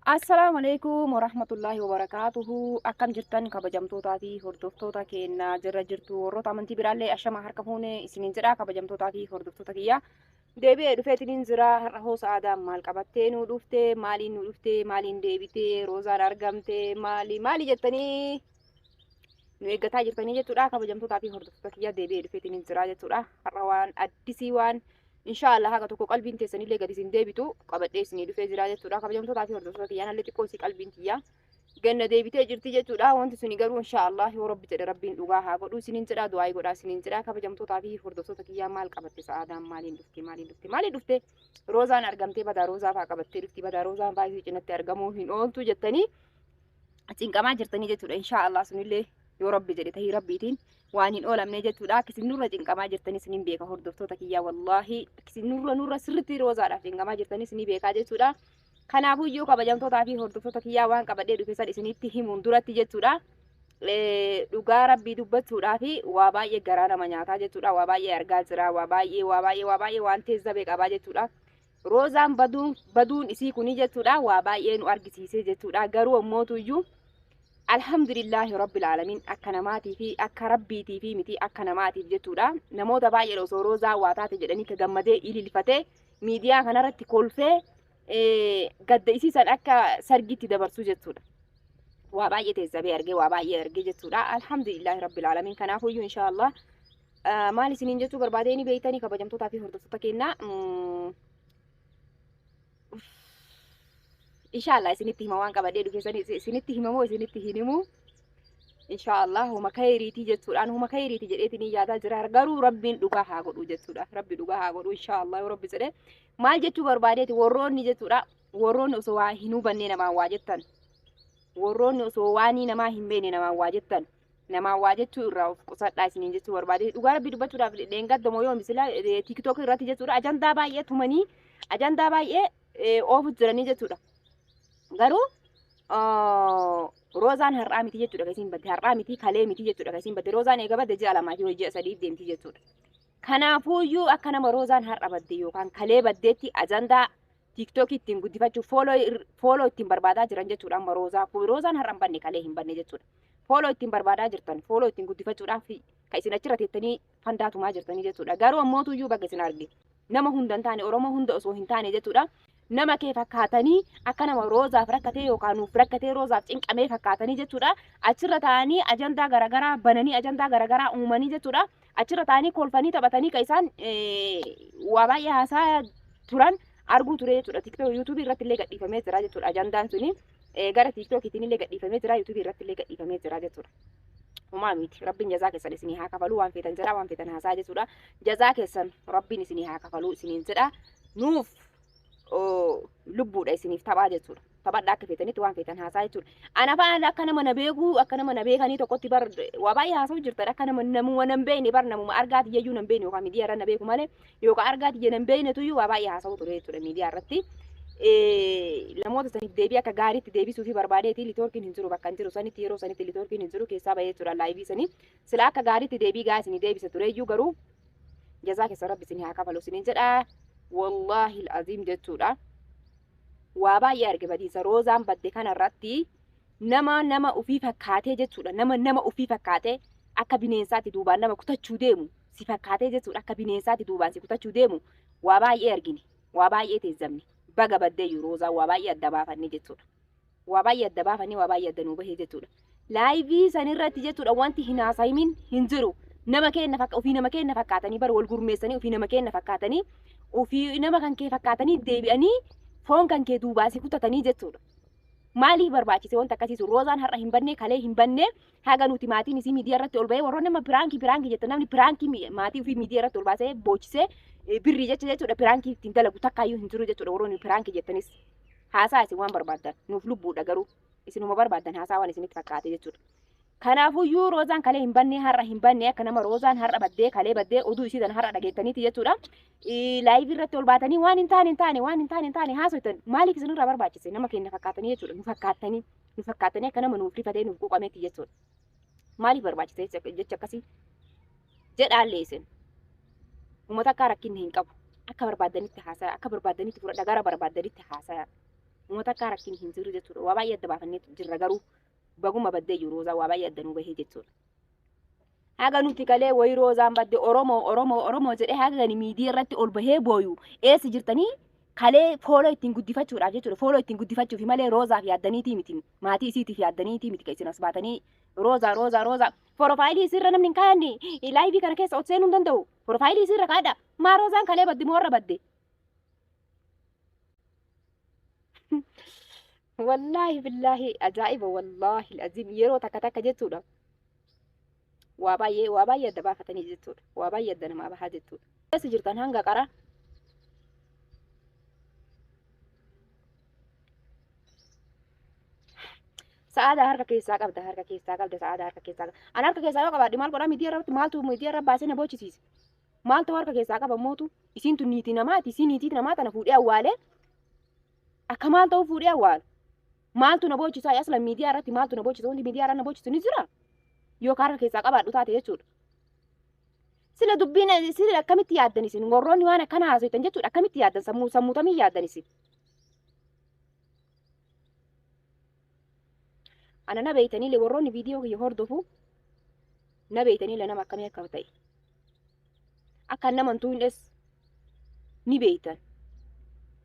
Assalamualaikum warahmatullahi wabarakatuh. Akkam jirtan kabajamtootaa fi hordoftoota keenya jirra jirtu warroota amantii biraallee ashama harka fuune isiniin jedha kabajamtootaa fi hordoftoota kiyya. Deebi'ee dhufeetiniin jira har'a hoo sa'aadaan maal qabattee nu dhufte maaliin nu dhufte maaliin deebitee roozaan argamte maali jettanii nu eeggataa jirtanii jechuudha kabajamtootaa fi hordoftoota kiyya deebi'ee dhufeetiniin jira jechuudha. Har'a waan addisii waan Inshallah haga tokko qalbiin teessanillee gadi isin deebitu qabadhee isinii dhufee jira jechuudha kabajamtootaa fi hordoftoota kiyyaa nallee xiqqoo isii qalbiin kiyyaa ganna deebitee jirti jechuudha wanti suni garuu inshallah yoo rabbi jedhe rabbiin dhugaa haa godhu isiniin jedha du'aa godhaa isiniin jedha kabajamtootaa fi hordoftoota kiyyaa maal qabatte sa'aadaan maaliin dhufte roozaan argamtee badaa roozaa faa qabattee dhufti badaa roozaan baay'ee cinatti argamuu hin ooltu jettanii cinqamaa jirtanii jechuudha inshallah sunillee yoo rabbi jedhe tahii rabbiitiin waan hin oolamne jechuudha kisin nurra cinqamaa jirtanii sinin beeka hordoftoota kiyyaa wallahi kisin nurra sirriitti roozaadhaaf cinqamaa jirtanii sinin beekaa jechuudha kanaafuu iyyuu kabajamtootaa fi hordoftoota kiyyaa waan qabadhee dhufe san isinitti himuun duratti jechuudha dhugaa rabbii dubbachuudhaa fi waa baay'ee garaa nama nyaataa jechuudha waa baay'ee argaa jira waa baay'ee waan teessabee qabaa jechuudha roozaan baduun isii kuni jechuudha waa baay'ee nu argisiisee jechuudha garuu ammootu iyyuu Alhamdulillah Rabbil Alamin akka namaatii fi akka rabbiitii fi miti akka namaatiif jechuudha namoota baay'ee osoo roozaa waa taate jedhanii ka gammadee ililfatee miidiyaa kanarratti kolfee gadda isiisan akka sargitti dabarsuu jechuudha waa baay'ee teessabee argee waa baay'ee argee jechuudha Alhamdulillah Rabbil Alamin kanaafuyyuu inshallah maal isiniin jechuu barbaadee ni beeytanii kabajamtootaa fi hordoftoota keenyaa inshallah isinitti hima waan qabadhee dhufeessanii isinitti himamoo isinitti hinimu inshallah huma khayriitii jechuudhaan huma khayriitii jedheetiin yaadaa jira garuu rabbiin dhugaa haa godhu jechuudha rabbi dhugaa haa godhu inshallah yoo rabbi jedhe maal jechuu barbaadeeti warroonni jechuudha warroonni osoo waa hin hubanne namaan waa jettan warroonni osoo waanii namaa hin beekne namaan waa jettan namaan waa jechuu irraa of qusadhaa isiniin jechuu barbaade dhugaa rabbi dubbachuudhaaf dheengaddamoo yoo misila tiktok irratti jechuudha ajandaa baay'ee tumanii ajandaa baay'ee oofu jiranii jechuudha garuu roozaan har'aa miti jechuudha kasiin badde har'aa miti kalee miti jechuudha kasiin badde roozaan eega badde ji'a lamaa fi ji'a sadiif deemti jechuudha kanaafuuyyuu akka nama roozaan har'a badde yookaan kalee baddeetti ajandaa tiktok ittiin guddifachuuf fooloo ittiin barbaadaa jiran jechuudha amma roozaan har'a hin banne kalee hin banne jechuudha fooloo ittiin barbaadaa jirtan fooloo ittiin guddifachuudhaaf ka isin achirra teettanii fandaatumaa jirtanii jechuudha garuu ammootuyyuu bakka isin arge nama hunda hin taane oromoo hunda osoo hin taane jechuudha nama kee fakkaatanii akka nama roozaaf rakkatee yookaan nuuf rakkatee roozaaf cinqamee fakkaatanii jechuudha achirra taa'anii ajandaa garagaraa bananii ajandaa garagaraa uumanii jechuudha achirra taa'anii kolfanii taphatanii ka isaan waa baay'ee haasaa turan arguu ture jechuudha tiktok yuutuubii irratti illee gadhiifamee jira jechuudha ajandaan suni gara tiktokiitiin illee gadhiifamee jira yuutuubii irratti illee gadhiifamee jira jechuudha Umaa miti rabbiin jazaa keessan isinii haa kafalu waan feetan jedha waan feetan haasaa jechuudha jazaa keessan rabbiin isinii haa kafalu isiniin jedha nuuf lubbuudha isiniif taphaa jechuudha taphadha akka feetanitti waan feetan haasaa jechuudha ana faana akka nama na beeku akka nama na beekanii tokkotti bar waa baay'ee haasa'u jirtan akka namuma nan beekne bar namuma argaati iyyuu nan beekne yookaan miidiyaa irra na beeku malee yookaan argaati iyya nan beeknetu iyyuu waa baay'ee haasa'u ture jechuudha miidiyaa irratti namoota saniif deebii akka gaariitti deebisuu fi barbaadeeti liitoorkiin hin jiru bakka hin jiru sanitti yeroo sanitti liitoorkiin hin jiru keessaa bahee jechuudha laayivii sanii sila akka gaariitti deebii gaa isinii deebisa ture iyyuu garuu jazaa keessa rabbi isinii haa kafalu isiniin jedha wallahi alazim jechuudha waa baay'ee arge badiisa roozaan badde kanarratti nama ufii fakkaatee jechuudha nama ufii fakkaatee akka bineensaatti duubaan nama kutachuu deemu si fakkaatee jechuudha akka bineensaatti duubaan si kutachuu deemu waa baay'ee argine waa baay'ee teezzamne baga baddee roozaan waa baay'ee adda baafanne jechuudha waa baay'ee adda baafanne waa baay'ee adda nuu bahee jechuudha laayivii sanirratti jechuudha wanti hin haasayimin hin jiru nama keenya fakkaatanii bar wal gurmeessanii ofii nama keenya fakkaatanii ofii nama kan kee fakkaatanii deebi'anii foon kan kee duubaasii kutatanii jechuudha maaliif barbaachise wanta akkasiisu roozaan har'a hin banne kalee hin banne haga nuti maatiin isii miidiyaa irratti ol bahee warroonni nama piraankii jettan namni piraankii maatii ofii miidiyaa irratti ol baasee boochisee birrii jechuudha piraankii ittiin dalagu takkaayyuu hin jiru jechuudha warroonni piraankii jettanis haasaa isin waan barbaaddan nuuf lubbuudha garuu isinuma barbaaddan haasaa waan isinitti fakkaate jechuudha kanaafuyyuu roozaan kalee hin banne har'a hin banne akka nama roozaan har'a baddee kalee baddee oduu isiisan har'a dhageettaniiti jechuudha laayivii irratti ol baatanii waan hin taane haasoitan maaliif isinirraa barbaachise nama keenya fakkaatanii jechuudha nu fakkaatanii akka nama nuuf rifatee nuuf quuqameetti jechuudha maaliif barbaachise jecha akkasii jedhaallee isin uummata akka rakkinni hin qabu akka barbaadanitti haasaya akka barbaadanitti fudhadha gara barbaadanitti haasaya uummata akka rakkin hin jirre jechuudha waa baay'ee adda baafannee jirra garuu baguma baddee jiru roozaa waa baay'ee addanuu bahee jechuudha. Haga nuti kalee wayi roozaan badde Oromoo jedhee haga gani miidiyaa irratti ol bahee booyu eessa jirtanii kalee fooloo ittiin guddifachuudhaaf jechuudha fooloo ittiin guddifachuuf malee roozaaf yaaddaniitii miti maatii isiitiif yaaddaniitii miti kan isin as baatanii rooza profaayilii isirra namni hin kaayanne laayivii kana keessa ol seenuu hin danda'u profaayilii isirra kaadha maa roozaan kalee badde moo warra badde wallaahi billaahi ajaa'iba wallaahi aziim yeroo takka jechuudha waa baay'ee adda baafatanii jechuudha waa baay'ee adda namaa bahaa jechuudha keessa jirtan hanga qara Saada harka keessaa qabda saada harka keessaa an harka keessaa yoo qabaadhe maal godhaa miidiyaa irratti maaltu miidiyaa irra baasee na bochisiise maaltu harka keessaa qaba mootu isiin tun niitii namaati isiin niitii namaa tana fuudhee awwaale akka maal ta'u fuudhee awwaale maaltu na bochisaa asla miidiyaa irratti maaltu na bochisa wanti miidiyaa irratti na bochisu ni jira yookaan harka keessaa qabaadhu taate jechuudha. Sila dubbiin sila akkamitti yaaddan isin warroonni waan akkana haasoftan jechuudha akkamitti yaaddan sammuutamii yaaddan isin. Ana na beeytanii le warroonni viidiyoo kiyya hordofu na beeytanii le nama akkamii akka ta'e akka nama tuunes ni beeytan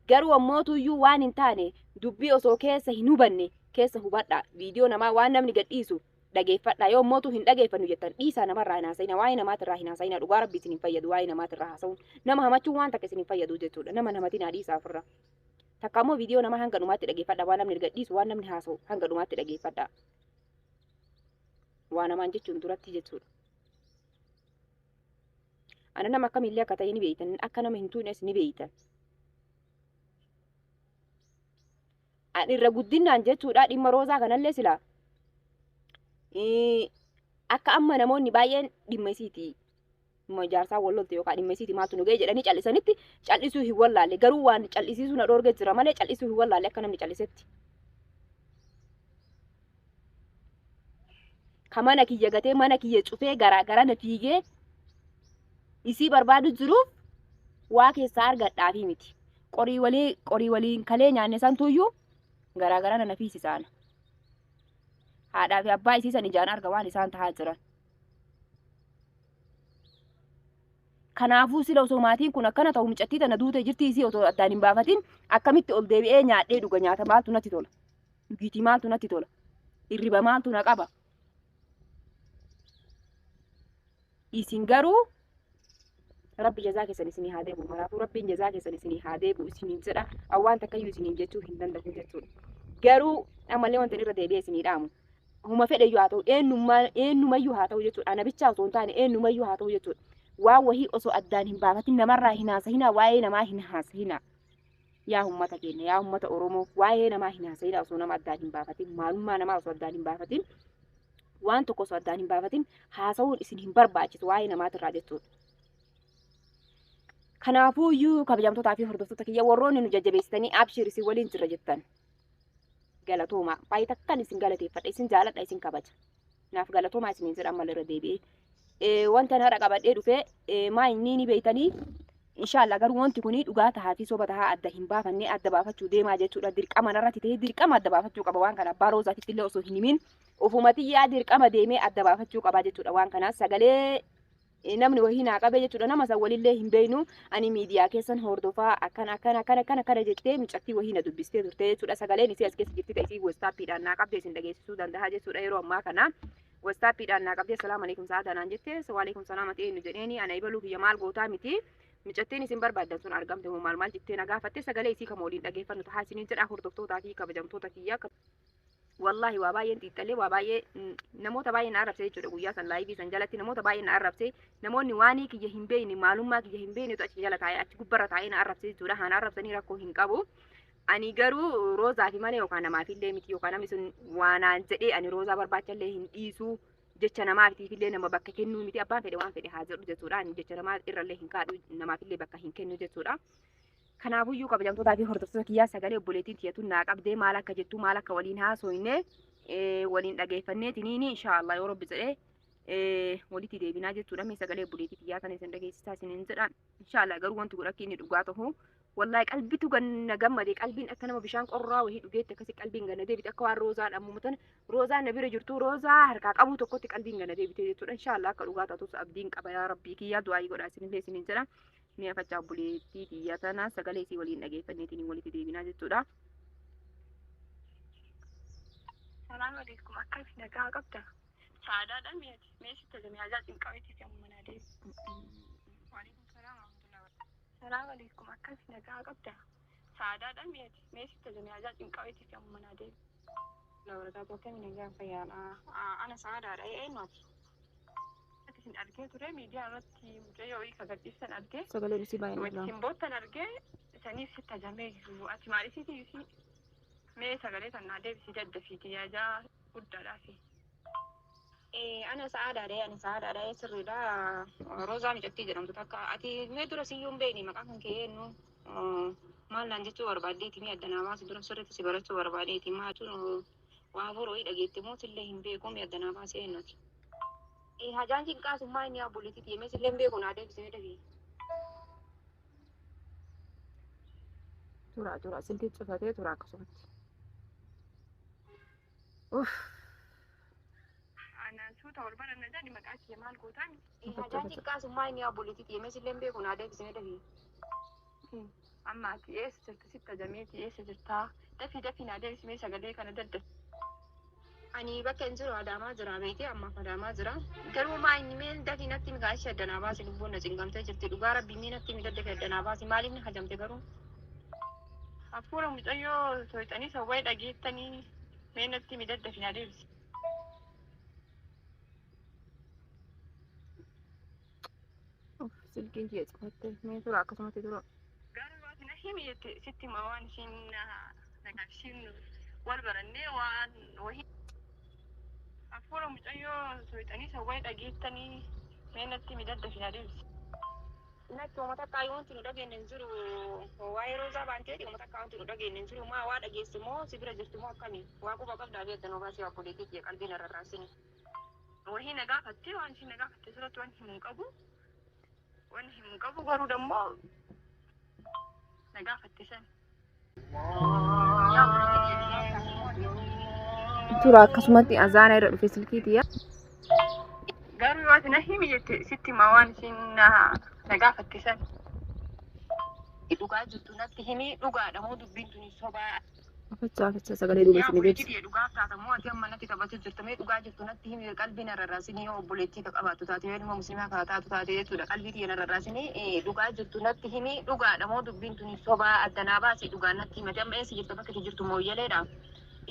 garuu ammootuyyuu waan hin taane dubbii osoo keessa hin hubanne keessa hubadha viidiyoo namaa waan namni gadhiisu dhageeffadha yoo ammootu hin dhageeffannu jettan dhiisaa namarraa hin haasa'ina waa'ee namaatirraa hin haasa'ina dhugaa rabbi isin hin fayyadu waa'ee namaatirraa haasa'uun nama hamachuun waan takka isin hin fayyadu jechuudha nama namatiin dhiisaa ofirra. Takka ammoo viidiyoo nama hanga dhumaatti dhageeffadha waan namni gadhiisu waan namni haasa'u hanga dhumaatti dhageeffadha waan namaan jechuun duratti jechuudha. Ana nama akkamillee akka ta'e ni beeytan akka nama hin tuunes ni beeytan. Ani irra guddinaan jechuudha dhimma roozaa kanallee silaa akka amma namoonni baay'een dhimma isiiti jaarsaa wallolte yookaan dhimma isiiti maaltu nu ga'e jedhanii callisanitti callisuu hin wallaalle garuu waan callisiisuu na dhoorge jira malee callisuu hin wallaalle akka namni callisetti. Ka mana kiyya gatee mana kiyya cufee garaa na fiigee isii barbaadu jiruuf waa keessaa argadhaafi miti. Qorii waliin kalee nyaanne santuuyyuu garaa na fiisisaana. Haadhaa fi abbaa isiisan ijaan arga waan isaan tahaa jiran. Kanaafuu sila osoo maatiin kun akkana ta'u micattii tana duute jirti isii osoo addaan hin baafatin akkamitti ol deebi'ee nyaadhee dhuga nyaata maaltu natti tola. Dhugiitii maaltu natti tola. Hirriba maaltu na qaba. Isin garuu Rabbi jazaa keessan isinii haa deebi'u. Kanaafuu Rabbiin jazaa keessan isinii haa deebi'u isiniin jedha. Awwaan takkayyuu isiniin jechuu hin danda'u jechuudha. Garuu ammallee wanti irra deebi'ee isinii dhaamu. Huma fedhayyuu haa ta'u eenyumayyuu haa ta'u jechuudha. Ana bichaa osoo hin taane eenyumayyuu haa ta'u jechuudha. Waan wahii osoo addaan hin baafatin namarraa hin haasa'inaa waa'ee namaa hin haasa'inaa. Yaa ummata keenya yaa ummata Oromoo waa'ee namaa hin haasa'inaa osoo nama addaan hin baafatin maalummaa namaa osoo addaan hin baafatin waan tokko osoo addaan hin baafatin haasa'uun isin hin barbaachisu waa'ee namaatirraa jechuudha. Kanaafuuyyuu kabajamtootaa fi hordoftoota kiyya warroonni nu jajjabeessitanii abshir isin waliin jirra jettan. Galatooma baay'ee takkan isin galateeffadha isin jaaladha isin kabaja. Naaf galatoomaa isiniin jedha ammallee irra deebi'ee. Wanta har'a qabadhee dhufee maa inni ni beeytanii inshallah garuu wanti kuni dhugaa tahaa fi soba tahaa adda hin baafannee adda baafachuu deemaa jechuudha. Dirqama narratti ta'ee dirqama adda baafachuu qaba waan kana abbaa roozaatitti illee osoo hin himin ofumatti yaa dirqama deemee adda baafachuu qaba jechuudha waan kanaas sagalee namni wahii naa qabee jechuudha nama san walillee hin beeynu ani miidiyaa keessan hordofaa akkana jettee micattii wahii na dubbistee turte jechuudha sagaleen isii as keessa jirti ta'isii westaappiidhaan naa qabdee isin dhageessisuu danda'a jechuudha yeroo ammaa kana. Westaappiidhaan naa qabdee salaamu alaikum sa'aadanaan jettee waalaikum salaam ati eenyu jedheeni ana ibaluu kiyya maal gootaa miti micattiin isin barbaaddan sun argamte moo maal jettee na gaafatte sagalee isii kama waliin dhageeffannu tahaa isiniin jedha hordoftootaa fi kabajamtoota kiyya. Wallahi waa baay'een xiixxalee waa baay'ee namoota baay'ee na arrabse jechuudha guyyaa san laayivii san jalatti namoota baay'ee na arrabse namoonni waanii kiyya hin beeyne maalummaa kiyya hin beeynetu achi jala taa'ee achi gubbarra taa'ee na arrabse jechuudha haan arrabsanii rakkoo hin qabu. Ani garuu roozaa fi malee yookaan namaafillee miti yookaan namni sun waanaan jedhee ani roozaa barbaachallee hin dhiisuu jecha namaafillee nama bakka kennuu miti abbaan fedhe waan fedhe haa jedhu jechuudha ani jecha namaa irrallee hin kaadhu namaafillee bakka hin kennu jechuudha. Kanaafuyyuu kabajamtootaa fi hordoftoota kiyyaa sagalee obboleettiin tiyatu naa qabdee maal akka jettu maal akka waliin haasofne waliin dhageeffannee tiniini inshaallah yoo rabbi jedhee walitti deebinaa jechuudha. Mee sagalee buleetii xiyyaa kana isin dhageessisaa isiniin jedhaan. Inshaallah garuu wanti kun akka inni dhugaa ta'u wallahi qalbitu ganna gammade qalbiin akka nama bishaan qorraa wahii dhugeetti akkasi qalbiin ganna deebite akka waan roozaan ammumutan roozaan na bira jirtu roozaa harkaa qabu tokkotti qalbiin ganna deebite jechuudha. Inshaallah akka dhugaa ta'us abdiin qaba yaa rabbii kiyyaa du'aa godhaa isinillee isiniin jedha. Mee fachaa buleetii xiyyaa tana sagalee isii waliin dhageeffanneetiin walitti deebinaa jechuudha. Salaam alaikum akkas nagaa qabda. Saadaadhaan meeshaa tajaajilaa xinqabeetii fi ammanaa deemu. Waalaikum salaam warahmatullahi. Salaam alaikum akkas nagaa qabda. Saadaadhaan meeshaa tajaajilaa xinqabeetii fi ammanaa deemu. Lawrataa tokko nagaa fayyaadha. Ana saadaadha eenyuuti? Isin argee ture miidiyaa irratti mucayyoo wayii kagarsiisan argee. Sagaleen isii baay'ee nagaamu. Isin boottan argee saniif si tajaajilee jiru. Ati maaliifiti yuusi? Mee sagalee tanaa deebisii daddafiiti yaajaa guddaadhaafi. Ana saadaadha sirriidha. Roozaa miidhagdii jedhamtu takka ati mee dura siyyuun beekni maqaa kan kee eenyu maal naan jechuu barbaaddeeti mee addanaa baasi dura sirriitti si barachuu barbaadeeti maachuun waa boroo dhageetti mootillee hin beeku mee addanaa baasi eenyuti. Hajaan cinqaasummaa inni abbulitti mee sillee hin beeku naa deebisee dhabii. Tura silti cufatee tura akkasumatti. Suuta wal baranna jedhani maqaa kee maal gootaan? Hajaan cinqaasummaa inni abbulitti mee sillee hin beeku naa deebisee dhabii. Amma ati eessa jirtu sitta jameeti eessa jirtaa? Dafii naa deebisimee sagalee kana dadda. Ani bakka hin jiru Adaamaa jira beekee ammaaf Adaamaa jira. Garuu maa inni mee dafii natti migaa ishee addanaa baasi lubbuun na cinqamtee jirti dhugaa rabbii mee natti mi daddafe addanaa baasi maaliif na hajamte garuu? Hafuura mucayyoo to'itanii sawwaa dhageettanii mee natti mi daddafi naa deebisi. Silkiin kiyya cufatte mee tura akkasumatti tura. Garuu waati na himi sitti ma waan ishiin wal barannee waan wahii. Hafuura mucayyoo to'itanii sawwaa dhageettanii mee natti mi daddafi naa deebisi. Natti uummata akka wanti nu dhageenye hin jiru waa'ee roozaa baanteeti uummata akka wanti nu dhageenye hin jiru maa waa dhageessu moo si bira jirtu moo akkamii waa quba qabdaa beektan obaasii waa kodeetii kiyya qalbii narra raasini. Wahii na gaafattee waan isheen na gaafatte sirratti waan himu qabu garuu dammoo na gaafatte san. Tura akkasumatti azaana irra dhufe silkiitiya. Garuu waati na himi jette sitti ma waan isheen na gaafatte san. Dhugaa jirtu natti himi dhugaadha moo dubbiin tuni sobaa. Fachaa sagalee dhugaa isin beeksisa. Dhugaa taata moo ati amma natti taphatu jirtu mee dhugaa jirtu natti himi qalbii narra raasini yoo obboleettii ka qabaatu taate yoo ilma musliimaa ka taatu taate jechuudha qalbii tiyya narra raasini dhugaa jirtu natti himi dhugaadha moo dubbiin tuni sobaa addanaa baasi dhugaa natti himate amma eessa jirtu bakka jirtu mooyyaleedha.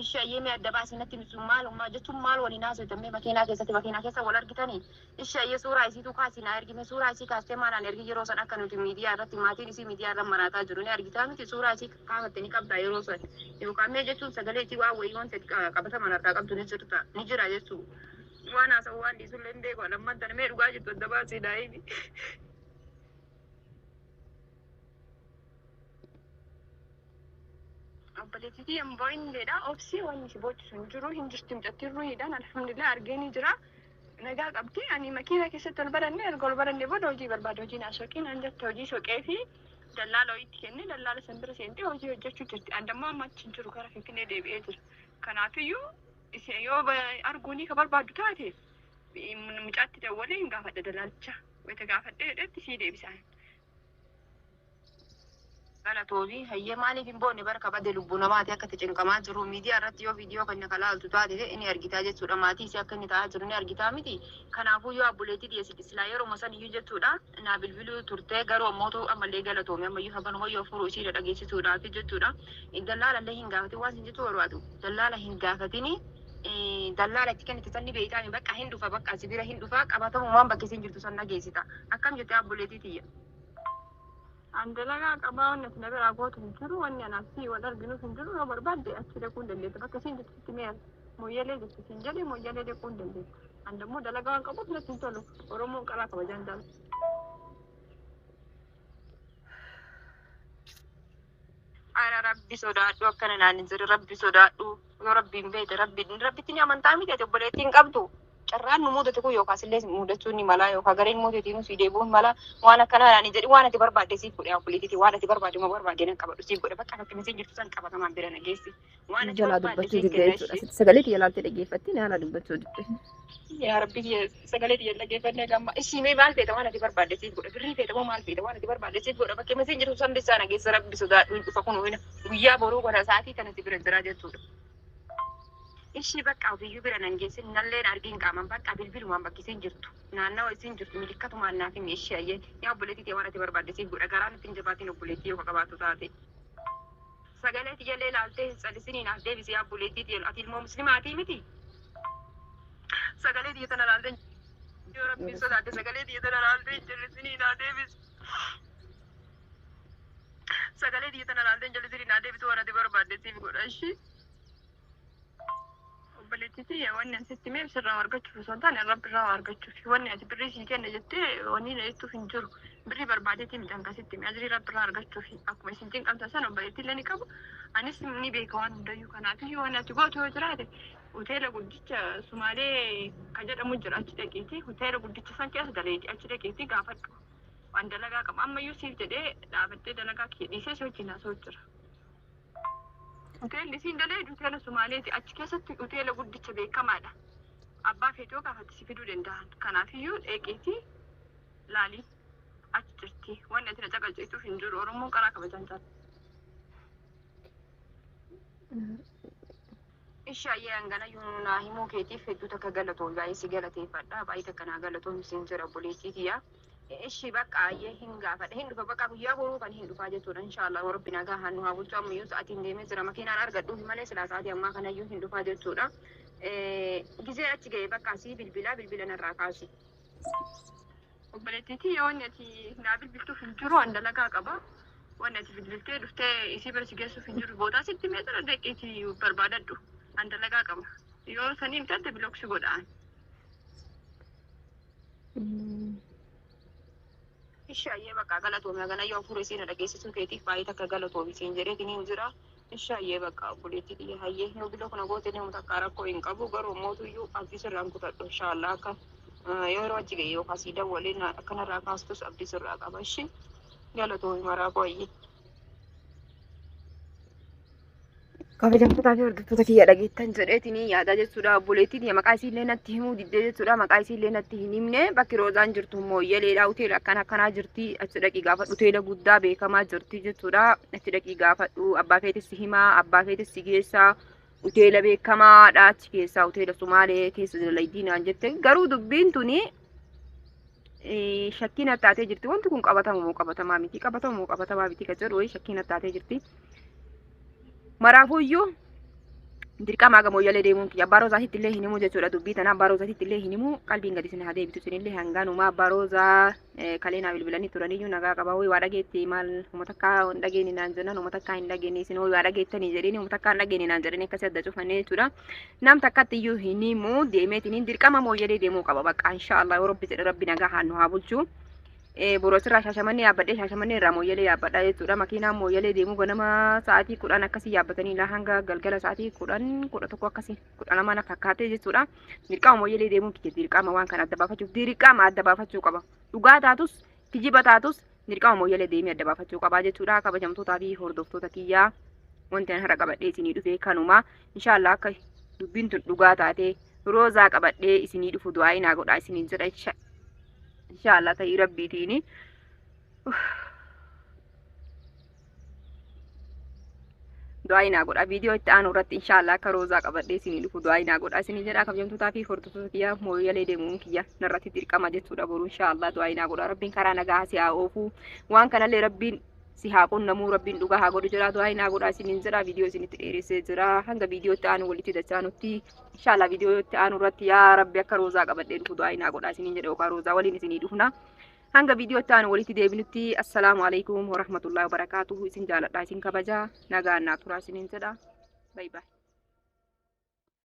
Ishaayyee adda baasii natti misuun maalummaa jechuun maal waliin haasoftammee makiinaa keessa wal argitanii ishaayyee suuraa isiitu kaasii na ergime suuraa isii kaastee maalaan ergi yeroo san akka nuti miidiyaa irratti maatiin isii miidiyaa irra maraataa jiru ni argitaa miti suuraa isii kaafatte ni qabdaa yeroo san yookaan mee jechuun sagalee isii waan wayii wanti qabataman harkaa qabdu ni jira jechuu waan haasa'u waan dhiisullee hin beeku lamman tana mee dhugaa jirtu adda baasii daa'imi. Obboleettii yemboinleedha obsii wanni si boochisu hin jiru hin jirtu mucattiirru hidhaan alhamdulillah argeen jira nagaa qabdi ani makiinaa keessatti ol baranne erga ol baranne booda hojii barbaada hojii naa soqii naan jette hojii soqee fi dallaala wayiitti kenne dallaala san bira seentee hojii hojjechuu jirti andammoo amma achi hin jiru gara Finfinnee deebi'ee jira kanaafiyyuu ishee yoo arguunii ka barbaaddu taate mucaatti dawwalee hin gaafadha dallaalicha wayita gaafadhee jedhetti sii deebisaan. Galatoofi hayyee maaliif hin boonne barka bade lubbuu namaati akka cinqamaa jiru miidiyaa irratti yoo viidiyoo kan kalaaltu taate inni argitaa jechuudha maatii isii akka inni ta'aa jiru ni argitaa miti kanaafuu yoo abbuleetii dhiyeessiti silaa yeroo san iyyuu jechuudha naa bilbiluu turtee garuu ammootu ammallee galatoome ammayyuu haban hoyyoo furuu isii dhageessisuudhaaf jechuudha dallaalallee hin gaafatin waan sin jechuu barbaadu dallaala hin gaafatini dallaala itti kennite sanni beeytaami bakka hin dhufa bakka asi bira hin dhufa qabatamumaan bakka isin jirtu san dhageessita akkam jettee abbuleetii tiyya. Andalagaa qabaa wanni ati na biraa gootu hin jiru wanni anaaf si wal arginuuf hin jiru yoo barbaadde achi dhaquu hin dandeetta bakka isiin jirtutti mee mooyyalee jirtu siin jedhee mooyyalee dhaquu hin dandeetta andammoo dalagaa waan qabuuf natti hin tolu oromoon qaraa kabajaan jaala. Ara rabbi sodaadhu akkana naan hin jedhu rabbi sodaadhu yoo rabbiin beekte rabbitti ni amantaa miti ati obboleettii hin qabdu carraan nu mudate kun yookaas illee mudachuu ni mala yookaan gareen muudeetiin si deebi'uun mala waan akkanaa ni jedhi waan ati barbaadde siif godhe obboleettii waan ati barbaadde moo barbaadde nan qabadhu siif godhe bakka fakkiin siin jirtu san qabatamaan bira nageessi waan ati barbaadde siif godhe sagalee xiyyaalaatti dhaggeeffatti ni haala dubbachuu dibbe. yaa rabbi sagalee xiyyaa dhaggeeffannee gamma ishii maal feeta waan ati barbaadde siif godhe birrii feeta moo maal feeta waan ati barbaadde siif godhe bakka siin jirtu san bisaa nageessa rabbi sodaadhu dhufa kun guyyaa boruu kana sa'aatii kanatti bira jira jechuudha. Ishii bakka ofiiyyuu bira nan geessin nalleen argiin qaaman bakka bilbilumaan bakkisiin jirtu naannawa isiin jirtu milikkatumaan naaf himi ishii ayyee yaa obboleettii waan ati barbaadde siif godha garaan ittiin jabaatiin obboleettii yoo qabaatu taate. Sagalee xiyyalee ilaaltee callisiniin naaf deebisee yaa obboleettii ati ilmoo muslimaatii miti. Sagalee xiyya tana ilaaltee yoo rabbiin sodaadde sagalee xiyya tana ilaaltee callisiniin naaf deebisi. Sagalee xiyya tana ilaaltee callisiniin naaf deebisi waan ati barbaadde siif godha ishii. Obboleettii wanni asitti mee sirraa argachuuf osoo hin taane rabbi irraa argachuuf wanni ati birrii sii kenna jettee wanni na jettuuf hin jiru birrii barbaadeetii miti akkasitti ajrii rabbi irraa argachuuf akkuma isin cinqamtan sana obboleettii illee ni qabu anis ni beeka waan hundayyuu kanaafii wanni ati gootu yoo jiraate hoteela guddicha Sumaalee kan jedhamu jira achi dhaqiitii hoteela guddicha san keessa daleetii achi dhaqiitii gaafadhu waan dalagaa qaba ammayyuu siif jedhee dhaabattee dalagaa kee dhiisee si wajjin haasa'u jira. Hoteelli siin dalee hoteela Sumaaleeti achi keessatti hoteela guddicha beekamaadha. Abbaa feetoo gaafatti si fiduu danda'an. Kanaafiyyuu dheeqeetii laalii achi jirti. Wanni ati na caqalceetuuf hin jiru Oromoon karaa kabajan taate. Ishaayyee hangana naa himuu keetiif hedduu takka galatoon baay'ee si galateeffadha. Baay'ee takka naa galatoon siin jira obboleettiitiyyaa. Ishii bakka ayyee hin gaafadha hin dhufa bakka guyyaa boruu kan hin dhufaa jechuudha inshallah warabbi nagaa hannu haa bulchu ammayyuu sa'aatiin deemee jira makiinaan argadhu malee silaa sa'aatii ammaa kanayyuu hin dhufaa jechuudha. Gizee achi ga'ee bakka asii bilbila narraa kaasi. Obboleettiitii yoo wanni ati naa bilbiltuuf hin jiru an dalagaa qaba. Wanni ati bilbiltee dhuftee isii bira si geessuuf hin jiru boodaa sitti meetira deeqiitii barbaadadhu an dalagaa qaba. Yoo saniin gadda bilooksi godhaan. Ishaayyee bakka galatoomii hagana yoo fure siin dhageessisuu keetiif baay'ee takka galatoomii siin jedheetiin hin jira. Ishaayyee bakka obboleettii xiyya hayyee yoo biloo kana goote nama takka rakkoo hin qabu garuu mootuyyuu abdii sirraan kutadhu inshallah akka yeroo achi ga'e yookaan sii dawwaleen akkanarraa kaastus abdii sirraa qaba ishee galatoomii maraa baay'ee. Kabajamtootaa fi hordoftoota kiyya dhageettan jedheetiin yaada jechuudha obboleettiin maqaa isiillee natti himuu diddee jechuudha maqaa isiillee natti hin himne bakki roozaan jirtu mooyyeleedha hoteela akkanaa jirti achi dhaqii gaafadhu hoteela guddaa beekamaa jirti jechuudha achi dhaqii gaafadhu abbaa feetis himaa abbaa feetis geessaa hoteela beekamaadha achi keessaa hoteela Sumaalee keessa dalaydinaan jette garuu dubbiin tuni shakkiin attaatee jirti wanti kun qabatamaa miti kan jedhu shakkiin attaatee jirti. Maraafuyyuu dirqamaa gamooyyalee deemuun kiyya abbaa roozaatitti illee hin himu jechuudha dubbii tana abbaa roozaatitti illee hin himu qalbiin gadi isin haa deebitu isinillee hangaanuma abbaa roozaa kaleenaa bilbilanii turaniyyuu nagaa qaba ho'i waa dhageetti maal uummata akka hin dhageenye naan jennan uummata akka hin dhageenye isin ho'i waa dhageettanii jedhanii uummata akka hin dhageenye naan jedhanii akkasii adda cufannee jechuudha nam takkatti iyyuu hin himu deemeetiniin dirqama mooyyalee deemuu qaba bakka inshaallah yoo rabbi jedhe rabbi nagaa haa nu haa bulchu. Borosirraa Shaashamannee yaabbadhee Shaashamannee irraa mooyyalee yaabbadhaa jechuudha makiinaan mooyyalee deemuu ganama sa'aatii 10 akkasii yaabbatanii ilaa hanga galgala sa'aatii 10 akkasii 12 fakkaatee jechuudha dirqama mooyyalee deemuu kiyya dirqama waan kana adda baafachuuf dirqama adda baafachuu qaba dhugaa taatus kijiba taatus dirqama mooyyalee deemee adda baafachuu qaba jechuudha kabajamtootaa fi hordoftoota kiyyaa wanti an har'a qabadhee isinii dhufee kanuma inshaallah akka dubbiin tun dhugaa taatee roozaa qabadhee isinii dhufu du'aa inaa godhaa isiniin jedha inshallah ta'ii rabbiitiini du'aa inaa godha viidiyoo itti aanu irratti inshallah akka roozaa qabadhee isinii dhufu du'aa inaa godha isinii jedha kabajamtootaa fi hordoftoota kiyya mooyyalee deemuun kiyya narratti dirqama jechuudha boru inshallah du'aa inaa godha rabbiin karaa nagaa si haa oofuu waan kanallee rabbiin si haa qunnamuu rabbiin dhugaa haa godhu jira du'aa inaa godha isiniin jedha viidiyoo isinitti dheeressee jira hanga viidiyoo itti aanu walitti dachaanutti inshallah viidiyoo itti aanu irratti yaa rabbi akka roozaa qabadhee dhufu du'aa inaa godha isiniin jedha yookaan roozaa waliin isinii dhufna hanga viidiyoo itti aanu walitti deebinutti assalaamu alaikum warahmatullahi wabarakaatuhu isin jaaladha isin kabaja nagaan naa turaa isiniin jedha bye bye.